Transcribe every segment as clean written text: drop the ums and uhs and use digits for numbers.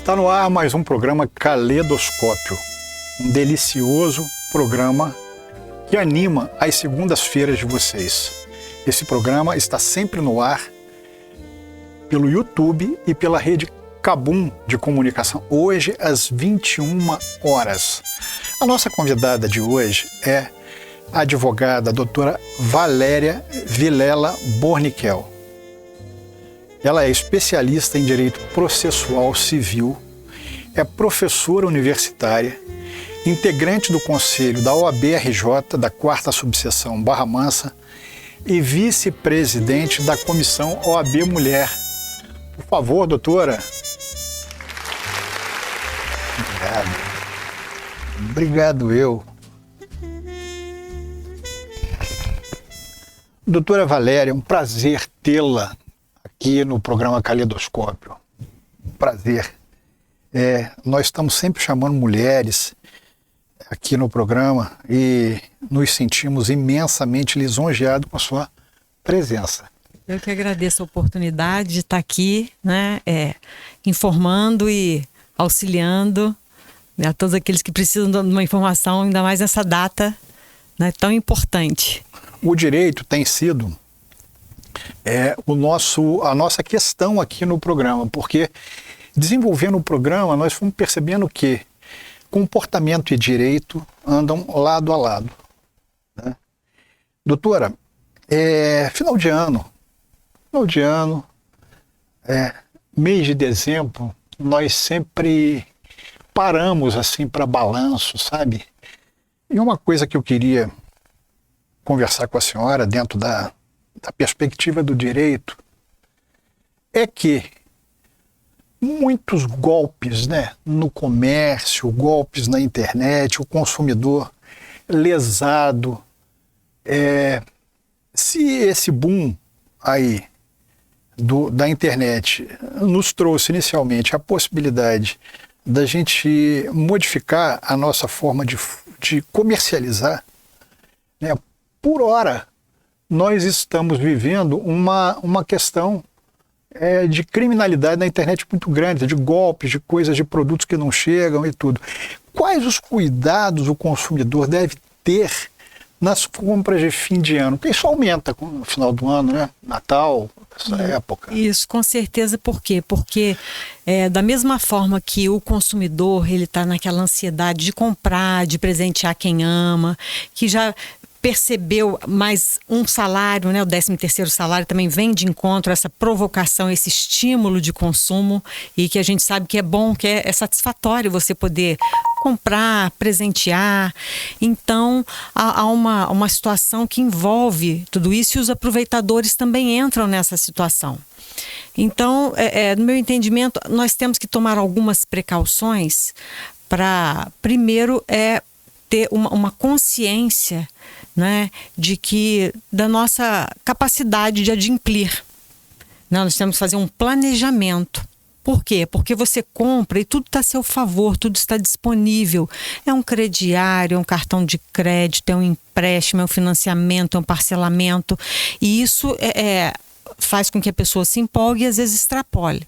Está no ar mais um programa Caleidoscópio, um delicioso programa que anima as segundas-feiras de vocês. Esse programa está sempre no ar pelo YouTube e pela rede Kabum de comunicação, hoje às 21 horas. A nossa convidada de hoje é a advogada a doutora Valéria Vilela Borniquel. Ela é especialista em Direito Processual Civil, é professora universitária, integrante do Conselho da OAB-RJ, da 4ª Subseção Barra Mansa, e vice-presidente da Comissão OAB Mulher. Por favor, doutora. Obrigado eu. Doutora Valéria, é um prazer tê-la aqui no programa Caleidoscópio. Prazer. Nós estamos sempre chamando mulheres aqui no programa e nos sentimos imensamente lisonjeados com a sua presença. Eu que agradeço a oportunidade de estar aqui, né, informando e auxiliando, né, a todos aqueles que precisam de uma informação, ainda mais nessa data, né, tão importante. O direito tem sido a nossa questão aqui no programa, porque desenvolvendo o programa nós fomos percebendo que comportamento e direito andam lado a lado, né? Doutora, final de ano, mês de dezembro, nós sempre paramos assim para balanço, sabe? E uma coisa que eu queria conversar com a senhora dentro da perspectiva do direito é que muitos golpes, né, no comércio, golpes na internet, o consumidor lesado, se esse boom aí da internet nos trouxe inicialmente a possibilidade da gente modificar a nossa forma de comercializar, né, por hora nós estamos vivendo uma questão de criminalidade na internet muito grande, de golpes, de coisas, de produtos que não chegam e tudo. Quais os cuidados o consumidor deve ter nas compras de fim de ano? Porque isso aumenta no final do ano, né? Natal, essa época. Isso, com certeza. Por quê? Porque da mesma forma que o consumidor ele está naquela ansiedade de comprar, de presentear quem ama, que já percebeu mais um salário, né, o 13º salário também vem de encontro a essa provocação, esse estímulo de consumo, e que a gente sabe que é bom, que é satisfatório você poder comprar, presentear. Então há uma situação que envolve tudo isso e os aproveitadores também entram nessa situação. Então, no meu entendimento, nós temos que tomar algumas precauções para, primeiro, ter uma consciência, né, da nossa capacidade de adimplir. Nós temos que fazer um planejamento. Por quê? Porque você compra e tudo está a seu favor, tudo está disponível. É um crediário, é um cartão de crédito, é um empréstimo, é um financiamento, é um parcelamento. E isso faz com que a pessoa se empolgue e às vezes extrapole.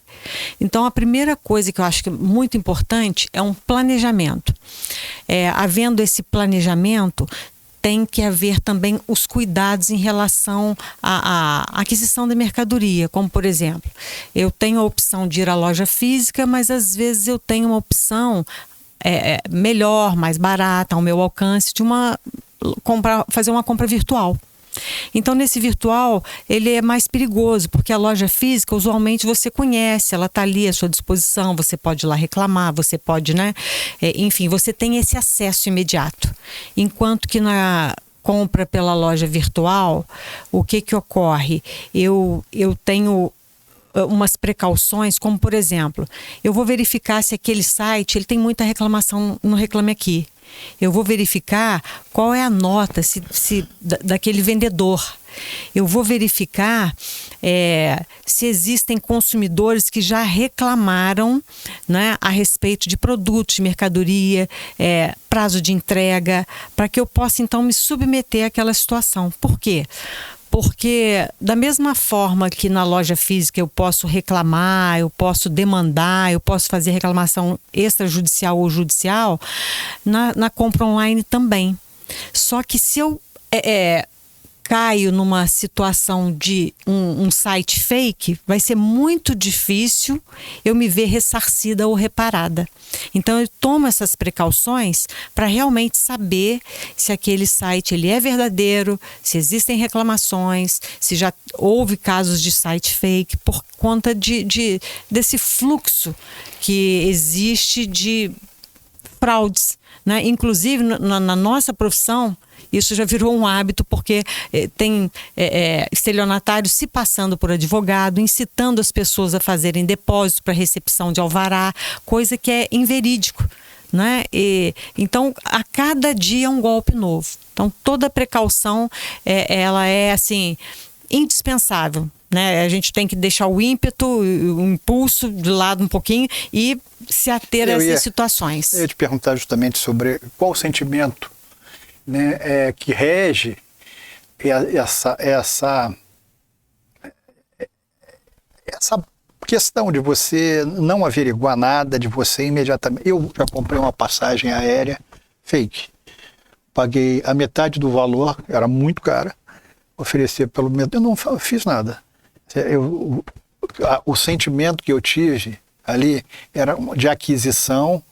Então a primeira coisa que eu acho que é muito importante é um planejamento. Havendo esse planejamento, tem que haver também os cuidados em relação à aquisição da mercadoria, como por exemplo, eu tenho a opção de ir à loja física, mas às vezes eu tenho uma opção melhor, mais barata, ao meu alcance, de fazer uma compra virtual. Então, nesse virtual, ele é mais perigoso, porque a loja física, usualmente, você conhece, ela está ali à sua disposição, você pode ir lá reclamar, você pode, né? Enfim, você tem esse acesso imediato. Enquanto que na compra pela loja virtual, o que ocorre? Eu tenho umas precauções, como por exemplo, eu vou verificar se aquele site ele tem muita reclamação no Reclame Aqui. Eu vou verificar qual é a nota daquele vendedor. Eu vou verificar se existem consumidores que já reclamaram, né, a respeito de produtos, de mercadoria, prazo de entrega, para que eu possa então me submeter àquela situação. Por quê? Porque da mesma forma que na loja física eu posso reclamar, eu posso demandar, eu posso fazer reclamação extrajudicial ou judicial, na compra online também. Só que se eu caio numa situação de um site fake, vai ser muito difícil eu me ver ressarcida ou reparada. Então eu tomo essas precauções para realmente saber se aquele site ele é verdadeiro, se existem reclamações, se já houve casos de site fake, por conta desse fluxo que existe de fraudes, né? Inclusive na nossa profissão, isso já virou um hábito, porque tem estelionatários se passando por advogado, incitando as pessoas a fazerem depósito para recepção de alvará, coisa que é inverídico, né? Então, a cada dia é um golpe novo. Então, toda precaução, ela é assim, indispensável, né? A gente tem que deixar o ímpeto, o impulso de lado um pouquinho e se ater a essas situações. Eu ia te perguntar justamente sobre qual o sentimento, né, que rege essa questão de você não averiguar nada, de você imediatamente... Eu já comprei uma passagem aérea fake. Paguei a metade do valor, era muito cara, oferecia pelo menos... Eu não fiz nada. O sentimento que eu tive ali era de aquisição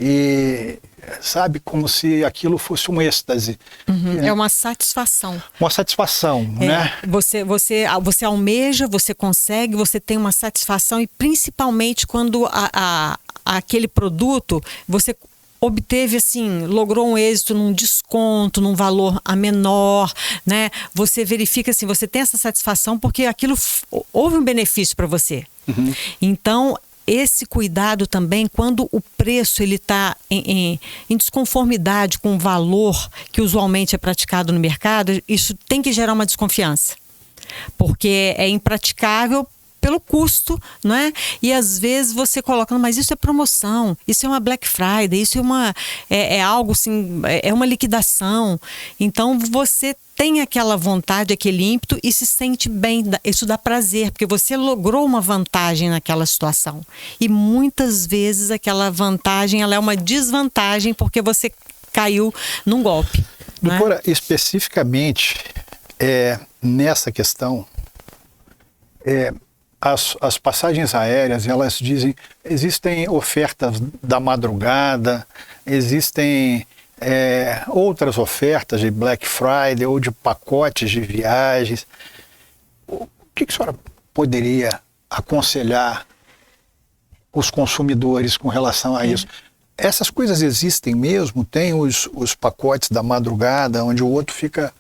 e, sabe, como se aquilo fosse um êxtase. Uhum. É uma satisfação. Uma satisfação, né? Você almeja, você consegue, você tem uma satisfação, e principalmente quando aquele produto você obteve, assim, logrou um êxito num desconto, num valor a menor, né? Você verifica, assim, você tem essa satisfação porque aquilo houve um benefício para você. Uhum. Então, esse cuidado também, quando o preço ele está em desconformidade com o valor que usualmente é praticado no mercado, isso tem que gerar uma desconfiança, porque é impraticável pelo custo, não é? E às vezes você coloca, mas isso é promoção, isso é uma Black Friday, isso é algo assim, é uma liquidação. Então você tem aquela vontade, aquele ímpeto e se sente bem, isso dá prazer, porque você logrou uma vantagem naquela situação. E muitas vezes aquela vantagem ela é uma desvantagem porque você caiu num golpe. Doutora, né? Especificamente nessa questão, as passagens aéreas, elas dizem, existem ofertas da madrugada, existem outras ofertas de Black Friday ou de pacotes de viagens. O que a senhora poderia aconselhar os consumidores com relação a isso? Essas coisas existem mesmo? Tem os pacotes da madrugada, onde o outro fica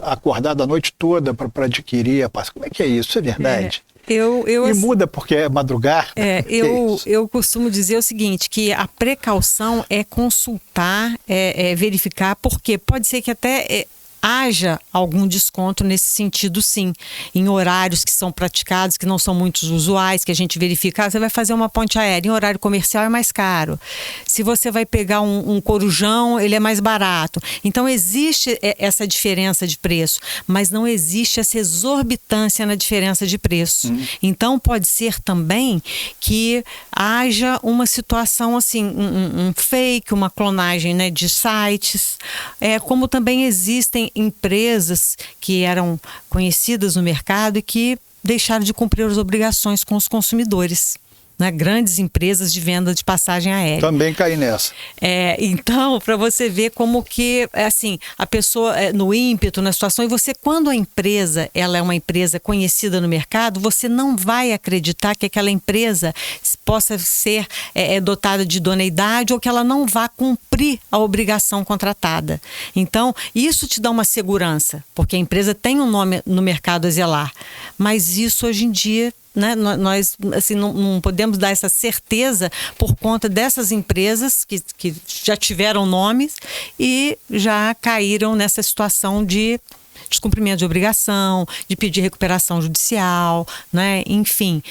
acordado a noite toda para adquirir a passagem. Como é que é isso? Isso é verdade? E muda porque é madrugar? Eu costumo dizer o seguinte, que a precaução é consultar, verificar, porque pode ser que até haja algum desconto nesse sentido, sim, em horários que são praticados, que não são muito usuais, que a gente verifica. Você vai fazer uma ponte aérea, em horário comercial é mais caro. Se você vai pegar um corujão, ele é mais barato. Então existe essa diferença de preço, mas não existe essa exorbitância na diferença de preço. Então pode ser também que haja uma situação assim, um fake, uma clonagem, né, de sites, como também existem empresas que eram conhecidas no mercado e que deixaram de cumprir as obrigações com os consumidores, né? Grandes empresas de venda de passagem aérea. Também caí nessa. Então, para você ver como que, assim, a pessoa no ímpeto, na situação, e você, quando a empresa, ela é uma empresa conhecida no mercado, você não vai acreditar que aquela empresa possa ser dotada de idoneidade ou que ela não vá cumprir a obrigação contratada. Então, isso te dá uma segurança, porque a empresa tem um nome no mercado a zelar, mas isso hoje em dia, né, nós assim, não podemos dar essa certeza por conta dessas empresas que já tiveram nomes e já caíram nessa situação de descumprimento de obrigação, de pedir recuperação judicial, né, enfim,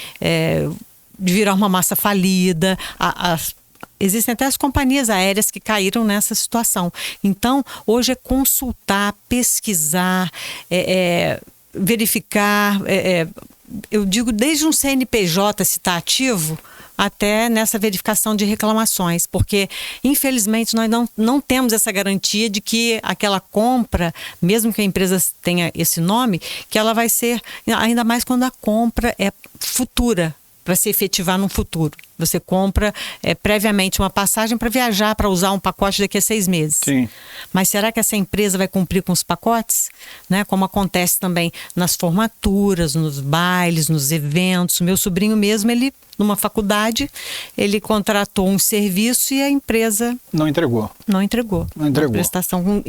de virar uma massa falida. existem até as companhias aéreas que caíram nessa situação. Então, hoje é consultar, pesquisar, verificar, eu digo desde um CNPJ se está ativo, até nessa verificação de reclamações, porque infelizmente nós não temos essa garantia de que aquela compra, mesmo que a empresa tenha esse nome, que ela vai ser, ainda mais quando a compra é futura, para se efetivar no futuro. Você compra previamente uma passagem para viajar, para usar um pacote daqui a 6 meses. Sim. Mas será que essa empresa vai cumprir com os pacotes? Né? Como acontece também nas formaturas, nos bailes, nos eventos. Meu sobrinho mesmo, ele, numa faculdade, ele contratou um serviço e a empresa... Não entregou. Não entregou. Não entregou. A prestação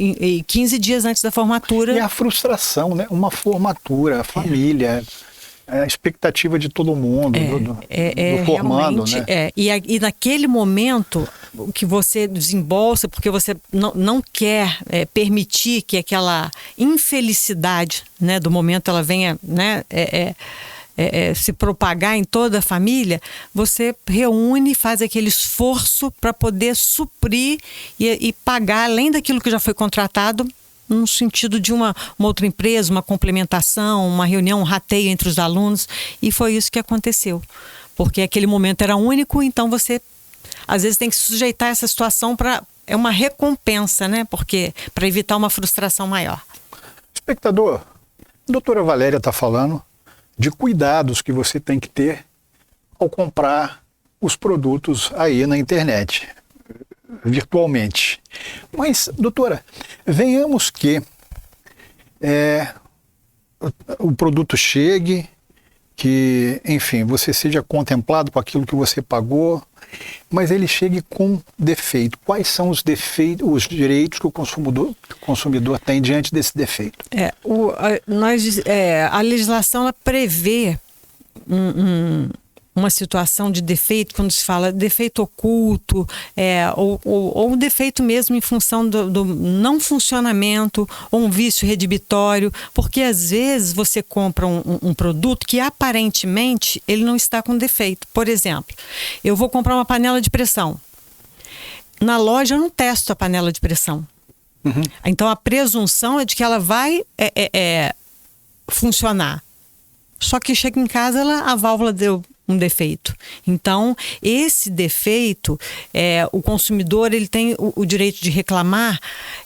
15 dias antes da formatura. E a frustração, né? Uma formatura, a família... a expectativa de todo mundo, do formando, né? E naquele momento que você desembolsa, porque você não quer permitir que aquela infelicidade, né, do momento ela venha, né, se propagar em toda a família, você reúne, faz aquele esforço para poder suprir e pagar, além daquilo que já foi contratado, no sentido de uma outra empresa, uma complementação, uma reunião, um rateio entre os alunos, e foi isso que aconteceu. Porque aquele momento era único, então você, às vezes, tem que se sujeitar a essa situação é uma recompensa, né? Porque para evitar uma frustração maior. Espectador, a doutora Valéria está falando de cuidados que você tem que ter ao comprar os produtos aí na internet, virtualmente. Mas, doutora, venhamos que o produto chegue, que, enfim, você seja contemplado com aquilo que você pagou, mas ele chegue com defeito. Quais são os defeitos, os direitos que o consumidor tem diante desse defeito? A legislação ela prevê uma situação de defeito, quando se fala defeito oculto, ou um defeito mesmo em função do não funcionamento, ou um vício redibitório, porque às vezes você compra um produto que aparentemente ele não está com defeito. Por exemplo, eu vou comprar uma panela de pressão. Na loja eu não testo a panela de pressão. Uhum. Então a presunção é de que ela vai funcionar. Só que chega em casa, a válvula deu um defeito. Então, esse defeito, o consumidor ele tem o direito de reclamar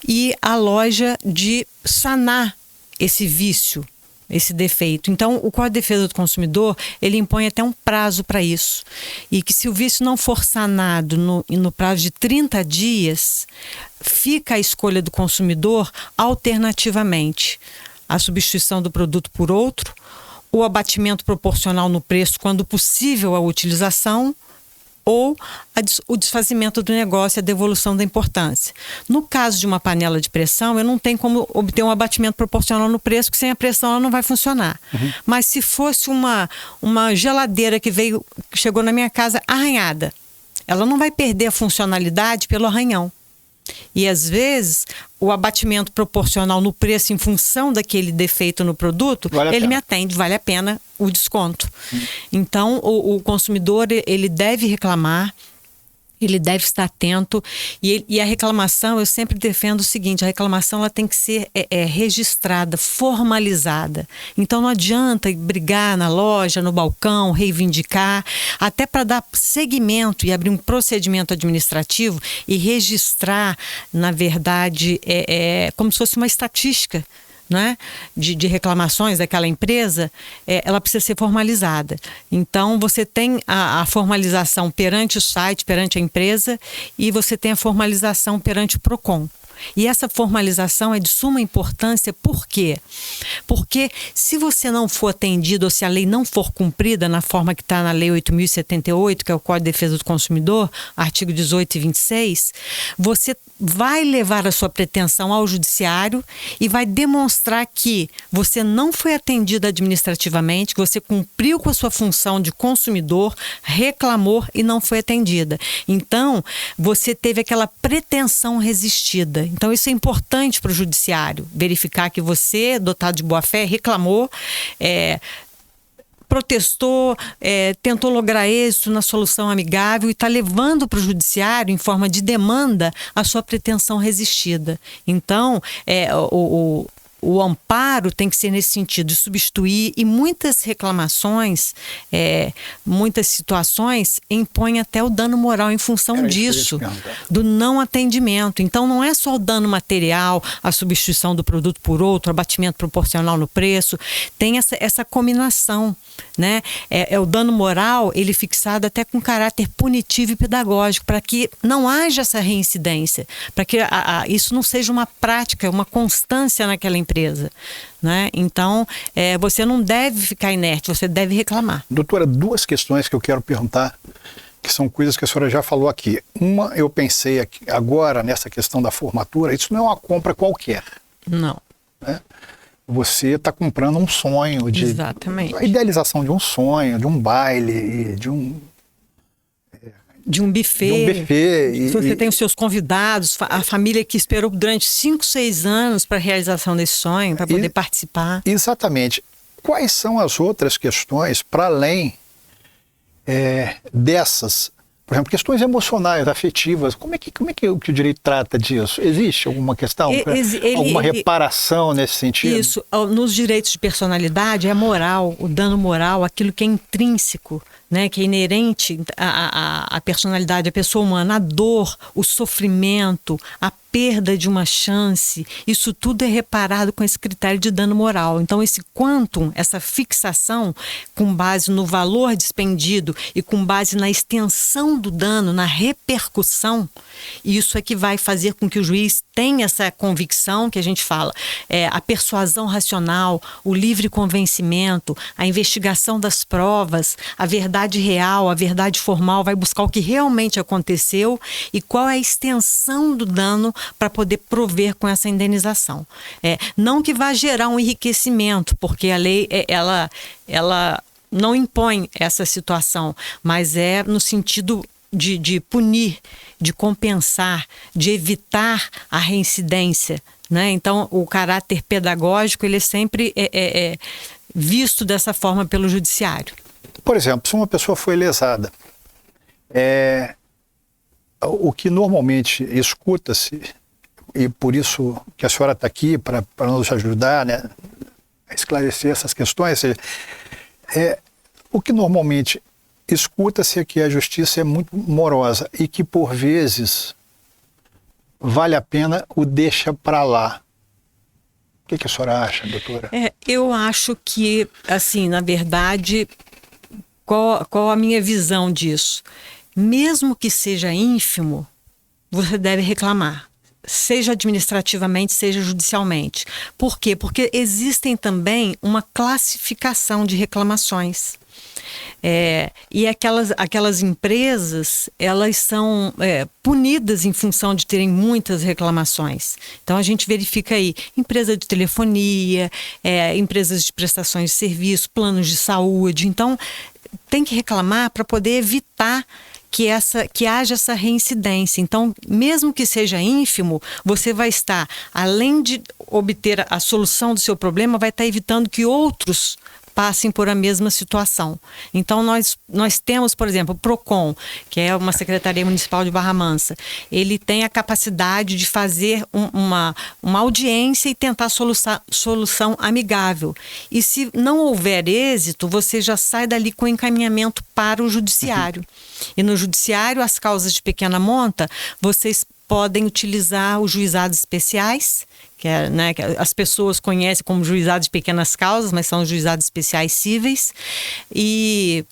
e a loja de sanar esse vício, esse defeito. Então, o Código de Defesa do Consumidor, ele impõe até um prazo para isso. E que se o vício não for sanado no prazo de 30 dias, fica a escolha do consumidor alternativamente a substituição do produto por outro, o abatimento proporcional no preço quando possível a utilização, ou o desfazimento do negócio e a devolução da importância. No caso de uma panela de pressão, eu não tenho como obter um abatimento proporcional no preço, porque sem a pressão ela não vai funcionar. Uhum. Mas se fosse uma geladeira que chegou na minha casa arranhada, ela não vai perder a funcionalidade pelo arranhão. E às vezes o abatimento proporcional no preço em função daquele defeito no produto, ele me atende, vale a pena o desconto. Então o consumidor ele deve reclamar, ele deve estar atento e a reclamação, eu sempre defendo o seguinte, a reclamação ela tem que ser registrada, formalizada. Então não adianta brigar na loja, no balcão, reivindicar, até para dar seguimento e abrir um procedimento administrativo e registrar, na verdade, como se fosse uma estatística, né, de reclamações daquela empresa, ela precisa ser formalizada. Então você tem a formalização perante o site, perante a empresa, e você tem a formalização perante o PROCON. E essa formalização é de suma importância, por quê? Porque se você não for atendido ou se a lei não for cumprida na forma que está na Lei 8.078, que é o Código de Defesa do Consumidor, artigo 18 e 26, você vai levar a sua pretensão ao judiciário e vai demonstrar que você não foi atendido administrativamente, que você cumpriu com a sua função de consumidor, reclamou e não foi atendida. Então, você teve aquela pretensão resistida. Então, isso é importante para o judiciário, verificar que você, dotado de boa-fé, reclamou, protestou, tentou lograr êxito na solução amigável e está levando para o judiciário, em forma de demanda, a sua pretensão resistida. Então, o amparo tem que ser nesse sentido, de substituir, e muitas reclamações, muitas situações impõem até o dano moral em função disso, do não atendimento. Então não é só o dano material, a substituição do produto por outro, abatimento proporcional no preço, tem essa combinação, né? O dano moral, ele fixado até com caráter punitivo e pedagógico, para que não haja essa reincidência, para que isso não seja uma prática, uma constância naquela empresa. Né? Então, você não deve ficar inerte, você deve reclamar. Doutora, duas questões que eu quero perguntar, que são coisas que a senhora já falou aqui. Uma, eu pensei aqui, agora nessa questão da formatura, isso não é uma compra qualquer. Não. Né? Você está comprando um sonho, Exatamente. A idealização de um sonho, de um baile, de um buffet. Você tem os seus convidados, a família que esperou durante 5, 6 anos para a realização desse sonho, para poder participar. Exatamente. Quais são as outras questões, para além dessas? Por exemplo, questões emocionais, afetivas. Como é que o direito trata disso? Existe alguma questão? Alguma reparação nesse sentido? Isso. Nos direitos de personalidade, é moral, o dano moral, aquilo que é intrínseco, né, que é inerente à personalidade da pessoa humana, a dor, o sofrimento, a perda de uma chance, isso tudo é reparado com esse critério de dano moral. Então esse quantum, essa fixação com base no valor despendido e com base na extensão do dano, na repercussão, isso é que vai fazer com que o juiz tenha essa convicção que a gente fala, a persuasão racional, o livre convencimento, a investigação das provas, a verdade real, a verdade formal, vai buscar o que realmente aconteceu e qual é a extensão do dano para poder prover com essa indenização. Não que vá gerar um enriquecimento, porque a lei ela não impõe essa situação, mas é no sentido de punir, de compensar, de evitar a reincidência, né? Então o caráter pedagógico ele é sempre visto dessa forma pelo judiciário. Por exemplo, se uma pessoa foi lesada, o que normalmente escuta-se, e por isso que a senhora está aqui, para nos ajudar, né, a esclarecer essas questões, o que normalmente escuta-se é que a justiça é muito morosa e que, por vezes, vale a pena o deixa para lá. O que a senhora acha, doutora? Eu acho que, assim, na verdade, qual a minha visão disso? Mesmo que seja ínfimo, você deve reclamar, seja administrativamente, seja judicialmente. Por quê? Porque existem também uma classificação de reclamações. E aquelas empresas, elas são punidas em função de terem muitas reclamações. Então a gente verifica aí, empresa de telefonia, empresas de prestações de serviço, planos de saúde. Então tem que reclamar para poder evitar que haja essa reincidência. Então, mesmo que seja ínfimo, você vai estar, além de obter a solução do seu problema, vai estar evitando que outros passem por a mesma situação. Então, nós temos, por exemplo, o PROCON, que é uma Secretaria Municipal de Barra Mansa. Ele tem a capacidade de fazer uma audiência e tentar solução amigável. E se não houver êxito, você já sai dali com encaminhamento para o judiciário. E no judiciário, as causas de pequena monta, vocês podem utilizar os juizados especiais, que as pessoas conhecem como juizados de pequenas causas, mas são os juizados especiais cíveis. E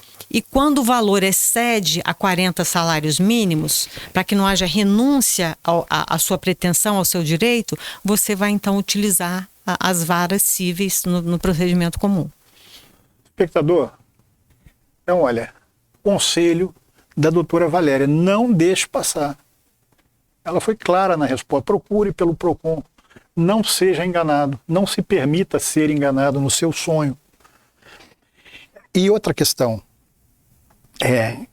quando o valor excede a 40 salários mínimos, para que não haja renúncia à sua pretensão, ao seu direito, você vai então utilizar as varas cíveis no procedimento comum. Espectador, então olha, conselho da doutora Valéria, não deixe passar. Ela foi clara na resposta, procure pelo PROCON, não seja enganado, não se permita ser enganado no seu sonho. E outra questão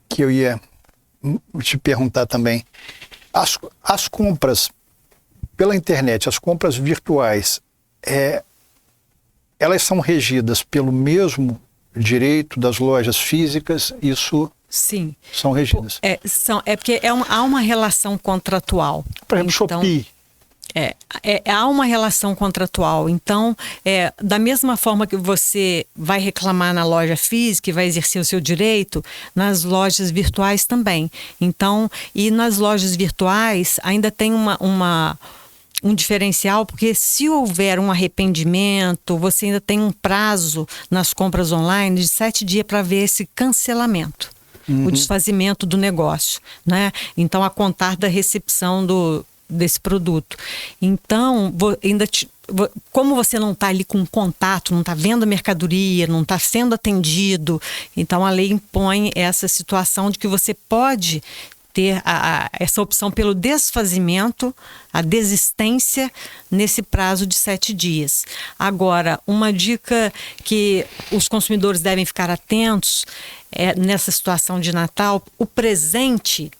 que eu ia te perguntar também, as compras pela internet, as compras virtuais, elas são regidas pelo mesmo direito das lojas físicas, isso Sim. são regidas. É porque há uma relação contratual. Por exemplo, Shopee. Há uma relação contratual. Então, da mesma forma que você vai reclamar na loja física e vai exercer o seu direito, nas lojas virtuais também. Então, e nas lojas virtuais ainda tem um diferencial, porque se houver um arrependimento, você ainda tem um prazo nas compras online de 7 dias para ver esse cancelamento, o desfazimento do negócio, né? Então, a contar da recepção desse produto. Então, como você não está ali com contato, não está vendo a mercadoria, não está sendo atendido, então a lei impõe essa situação de que você pode ter essa opção pelo desfazimento, a desistência nesse prazo de 7 dias. Agora, uma dica que os consumidores devem ficar atentos nessa situação de Natal, o presente,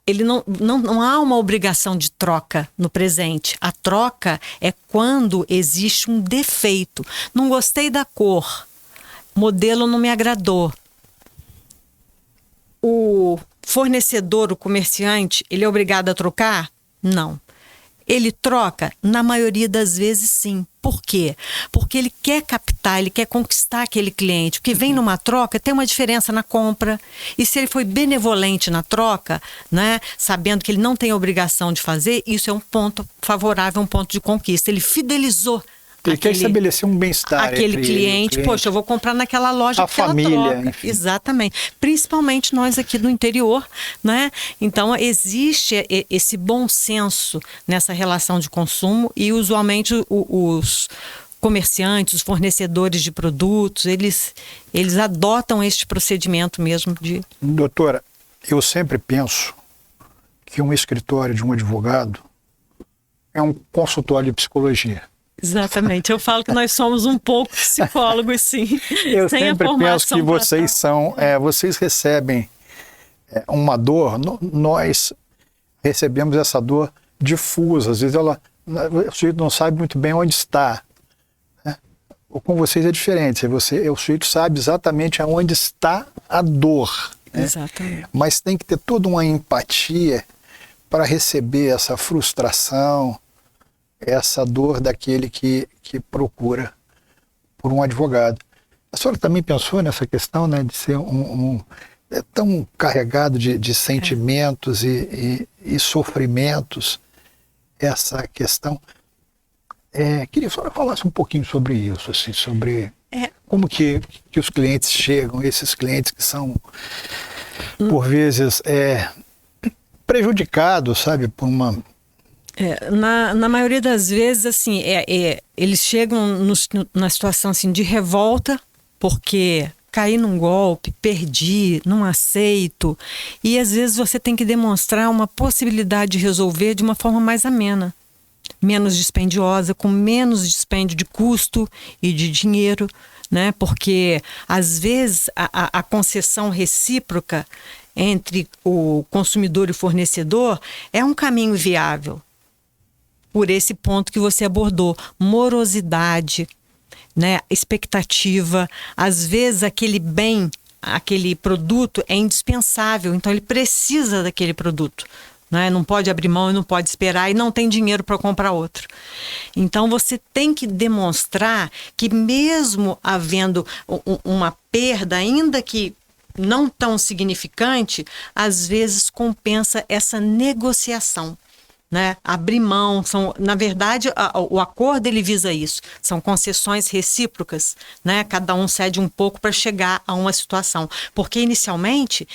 ele não há uma obrigação de troca no presente. A troca é quando existe um defeito. Não gostei da cor, modelo não me agradou. O fornecedor, o comerciante, ele é obrigado a trocar? Não. Ele troca? Na maioria das vezes, sim. Por quê? Porque ele quer captar, ele quer conquistar aquele cliente. Porque vem numa troca, tem uma diferença na compra. E se ele foi benevolente na troca, né, sabendo que ele não tem obrigação de fazer, isso é um ponto favorável, um ponto de conquista. Ele fidelizou. Ele quer estabelecer um bem-estar. Aquele cliente, poxa, eu vou comprar naquela loja que família, ela troca. Enfim. Exatamente. Principalmente nós aqui do interior, né? Então, existe esse bom senso nessa relação de consumo e, usualmente, os comerciantes, os fornecedores de produtos, eles adotam este procedimento mesmo de... Doutora, eu sempre penso que um escritório de um advogado é um consultório de psicologia. Exatamente, eu falo que nós somos um pouco psicólogos, sim. Eu sempre penso que vocês recebem uma dor, nós recebemos essa dor difusa, às vezes o sujeito não sabe muito bem onde está. Né? Ou com vocês é diferente, o sujeito sabe exatamente aonde está a dor. Né? Exatamente. Mas tem que ter toda uma empatia para receber essa frustração, essa dor daquele que procura por um advogado. A senhora também pensou nessa questão, né, de ser tão carregado de sentimentos e sofrimentos, essa questão? Queria que a senhora falasse um pouquinho sobre isso, assim, sobre como que os clientes chegam, esses clientes que são, por vezes, prejudicados, sabe, por uma... Na maioria das vezes, assim, eles chegam na situação assim, de revolta, porque caí num golpe, perdi, não aceito. E às vezes você tem que demonstrar uma possibilidade de resolver de uma forma mais amena, menos dispendiosa, com menos dispêndio de custo e de dinheiro, né? Porque às vezes a concessão recíproca entre o consumidor e o fornecedor é um caminho viável. Por esse ponto que você abordou, morosidade, né, expectativa, às vezes aquele bem, aquele produto é indispensável, então ele precisa daquele produto, né? Não pode abrir mão e não pode esperar e não tem dinheiro para comprar outro. Então você tem que demonstrar que mesmo havendo uma perda, ainda que não tão significante, às vezes compensa essa negociação. Né? Abrir mão, na verdade o acordo ele visa isso, são concessões recíprocas, né? Cada um cede um pouco para chegar a uma situação, porque inicialmente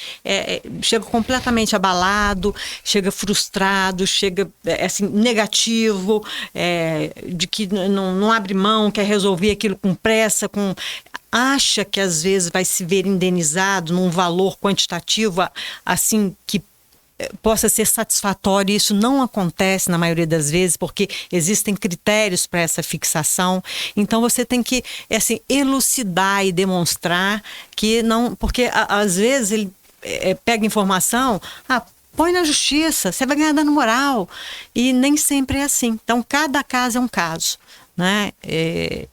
chega completamente abalado, chega frustrado, chega assim, negativo, de que não abre mão, quer resolver aquilo com pressa, acha que às vezes vai se ver indenizado num valor quantitativo assim que possa ser satisfatório. Isso não acontece na maioria das vezes, porque existem critérios para essa fixação. Então você tem que assim, elucidar e demonstrar que não... Porque às vezes ele pega informação, põe na justiça, você vai ganhar dano moral. E nem sempre é assim. Então cada caso é um caso. né?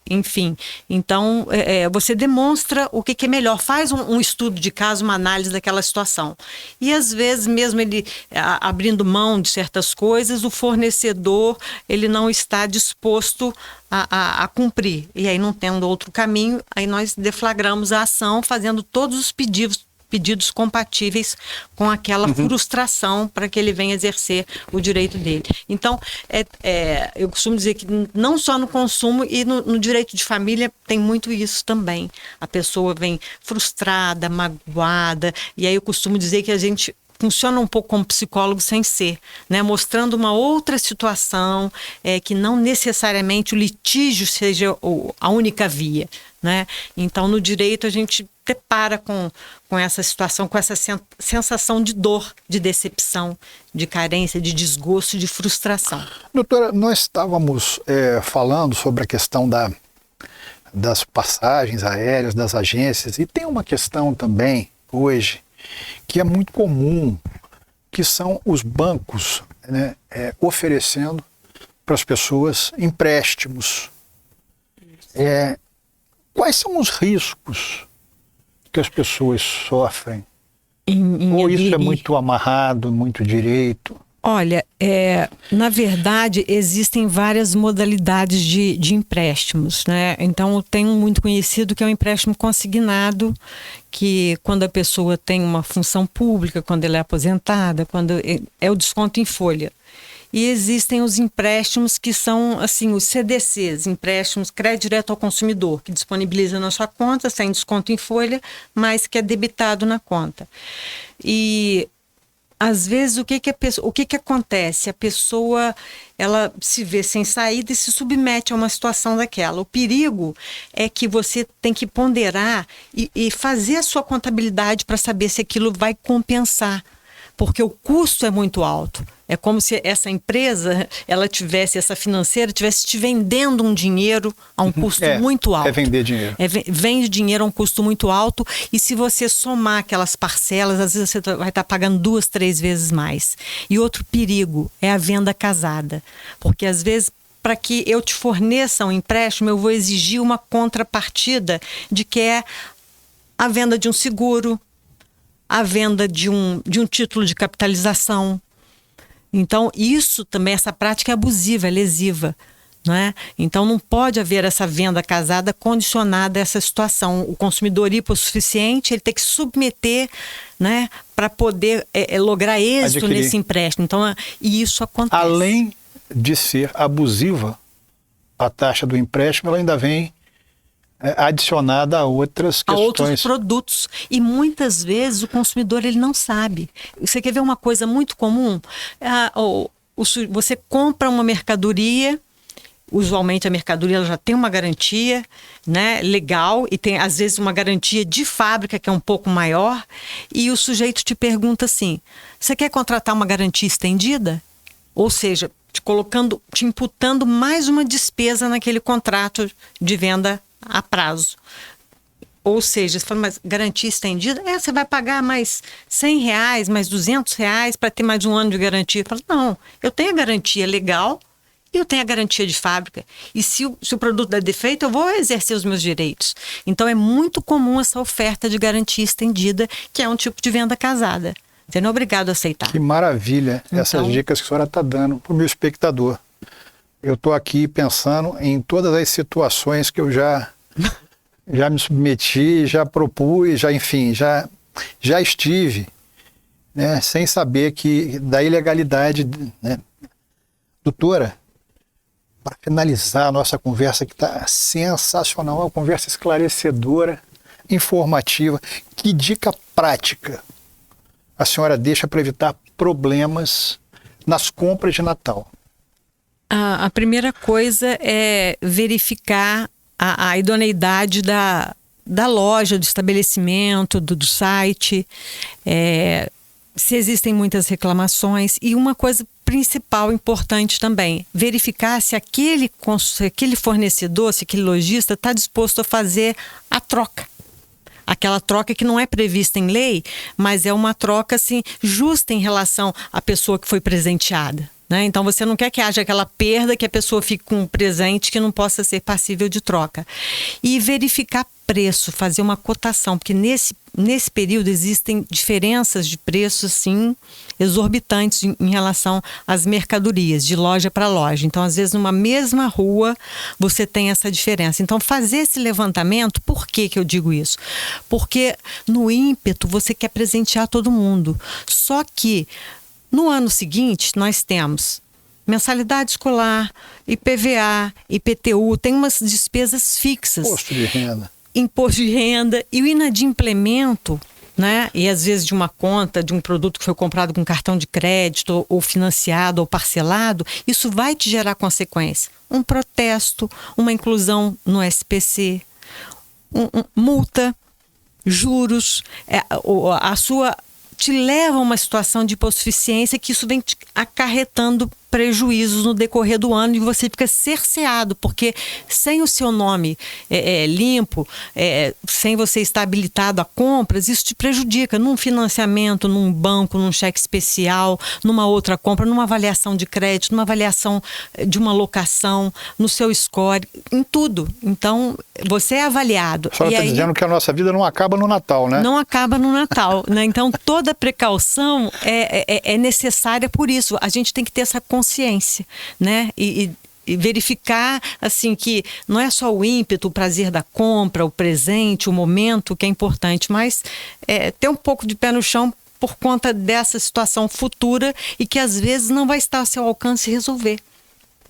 Enfim, então você demonstra o que é melhor, faz um estudo de caso, uma análise daquela situação. E às vezes, mesmo ele abrindo mão de certas coisas, o fornecedor ele não está disposto a cumprir. E aí, não tendo outro caminho, aí nós deflagramos a ação fazendo todos os pedidos compatíveis com aquela frustração para que ele venha exercer o direito dele. Então, eu costumo dizer que não só no consumo e no direito de família tem muito isso também. A pessoa vem frustrada, magoada, e aí eu costumo dizer que a gente funciona um pouco como psicólogo sem ser, né? Mostrando uma outra situação, que não necessariamente o litígio seja a única via, né? Então, no direito, a gente depara com essa situação, com essa sensação de dor, de decepção, de carência, de desgosto, de frustração. Doutora, nós estávamos falando sobre a questão das passagens aéreas, das agências, e tem uma questão também, hoje, que é muito comum, que são os bancos, né, oferecendo para as pessoas empréstimos. Quais são os riscos que as pessoas sofrem? Ou isso é muito amarrado, muito direito? Olha, na verdade, existem várias modalidades de empréstimos, né? Então, tem um muito conhecido que é o empréstimo consignado, que quando a pessoa tem uma função pública, quando ela é aposentada, quando é o desconto em folha. E existem os empréstimos que são, assim, os CDCs, empréstimos crédito direto ao consumidor, que disponibiliza na sua conta, sem desconto em folha, mas que é debitado na conta. E às vezes, o que acontece? A pessoa, ela se vê sem saída e se submete a uma situação daquela. O perigo é que você tem que ponderar e fazer a sua contabilidade para saber se aquilo vai compensar, porque o custo é muito alto. É como se essa empresa, essa financeira, tivesse te vendendo um dinheiro a um custo muito alto. É vender dinheiro. Vende dinheiro a um custo muito alto, e se você somar aquelas parcelas, às vezes você vai estar pagando 2, 3 vezes mais. E outro perigo é a venda casada. Porque às vezes, para que eu te forneça um empréstimo, eu vou exigir uma contrapartida de que é a venda de um seguro, a venda de um título de capitalização. Então, isso também, essa prática é abusiva, é lesiva, não é? Então, não pode haver essa venda casada condicionada a essa situação. O consumidor hipossuficiente, ele tem que submeter, né, para poder lograr êxito adquirir nesse empréstimo. Então, e isso acontece. Além de ser abusiva, a taxa do empréstimo, ela ainda vem adicionada a outras questões. A outros produtos. E muitas vezes o consumidor ele não sabe. Você quer ver uma coisa muito comum? Você compra uma mercadoria, usualmente a mercadoria ela já tem uma garantia, né, legal, e tem às vezes uma garantia de fábrica que é um pouco maior, e o sujeito te pergunta assim: você quer contratar uma garantia estendida? Ou seja, te imputando mais uma despesa naquele contrato de venda a prazo. Ou seja, você fala, mas garantia estendida? Você vai pagar mais R$100, mais R$200 para ter mais de um ano de garantia. Eu falo, não, eu tenho a garantia legal e eu tenho a garantia de fábrica. E se o produto der defeito, eu vou exercer os meus direitos. Então, é muito comum essa oferta de garantia estendida, que é um tipo de venda casada. Você não é obrigado a aceitar. Que maravilha, essas dicas que a senhora está dando para o meu espectador. Eu estou aqui pensando em todas as situações que eu já me submeti, já propus, já estive, né, sem saber da ilegalidade, né? Doutora, para finalizar a nossa conversa, que está sensacional, uma conversa esclarecedora, informativa, que dica prática a senhora deixa para evitar problemas nas compras de Natal? A primeira coisa é verificar a idoneidade da loja, do estabelecimento, do site, se existem muitas reclamações. E uma coisa principal, importante também, verificar se aquele fornecedor, se aquele lojista está disposto a fazer a troca. Aquela troca que não é prevista em lei, mas é uma troca assim, justa em relação à pessoa que foi presenteada. né? Então você não quer que haja aquela perda, que a pessoa fique com um presente que não possa ser passível de troca. E verificar preço, fazer uma cotação, porque nesse período existem diferenças de preço, sim, exorbitantes em relação às mercadorias, de loja para loja. Então, às vezes, numa mesma rua, você tem essa diferença. Então, fazer esse levantamento, por que eu digo isso? Porque no ímpeto você quer presentear todo mundo. Só que no ano seguinte, nós temos mensalidade escolar, IPVA, IPTU, tem umas despesas fixas. Imposto de renda e o inadimplemento, né? E às vezes de uma conta, de um produto que foi comprado com cartão de crédito, ou financiado, ou parcelado, isso vai te gerar consequência. Um protesto, uma inclusão no SPC, multa, juros, te leva a uma situação de hipossuficiência que isso vem te acarretando prejuízos no decorrer do ano e você fica cerceado, porque sem o seu nome limpo, sem você estar habilitado a compras, isso te prejudica num financiamento, num banco, num cheque especial, numa outra compra, numa avaliação de crédito, numa avaliação de uma locação, no seu score, em tudo. Então, você é avaliado. A senhora está dizendo que a nossa vida não acaba no Natal, né? Não acaba no Natal, né? Então, toda precaução é necessária por isso. A gente tem que ter essa consciência, né? E verificar assim que não é só o ímpeto, o prazer da compra, o presente, o momento que é importante, mas ter um pouco de pé no chão por conta dessa situação futura e que às vezes não vai estar ao seu alcance resolver,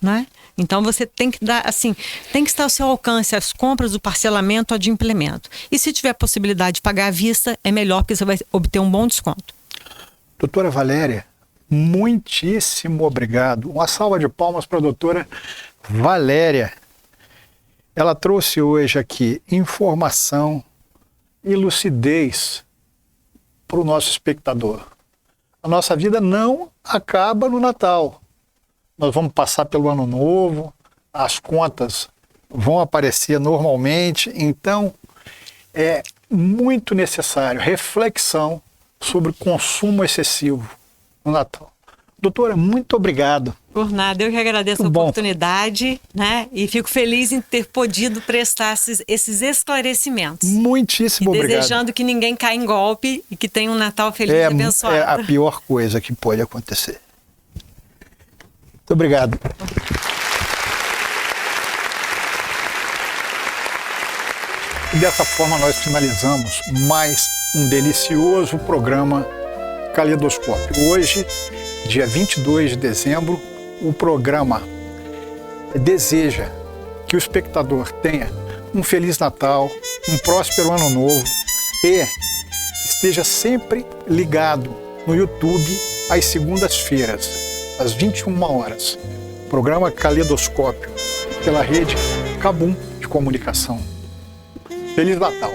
né? Então você tem que dar, assim, tem que estar ao seu alcance as compras, o parcelamento, o adimplemento. E se tiver possibilidade de pagar à vista, é melhor, porque você vai obter um bom desconto. Doutora Valéria, muitíssimo obrigado. Uma salva de palmas para a doutora Valéria. Ela trouxe hoje aqui informação e lucidez para o nosso espectador. A nossa vida não acaba no Natal. Nós vamos passar pelo Ano Novo, as contas vão aparecer normalmente, então é muito necessário reflexão sobre consumo excessivo no Natal. Doutora, muito obrigado. Por nada, eu que agradeço a oportunidade, né? E fico feliz em ter podido prestar esses esclarecimentos. Muitíssimo obrigado. Desejando que ninguém caia em golpe e que tenha um Natal feliz e abençoado. É a pior coisa que pode acontecer. Muito obrigado. E dessa forma nós finalizamos mais um delicioso programa Caleidoscópio. Hoje, dia 22 de dezembro, o programa deseja que o espectador tenha um Feliz Natal, um próspero Ano Novo e esteja sempre ligado no YouTube às segundas-feiras, às 21 horas. Programa Caleidoscópio, pela rede Kabum de Comunicação. Feliz Natal!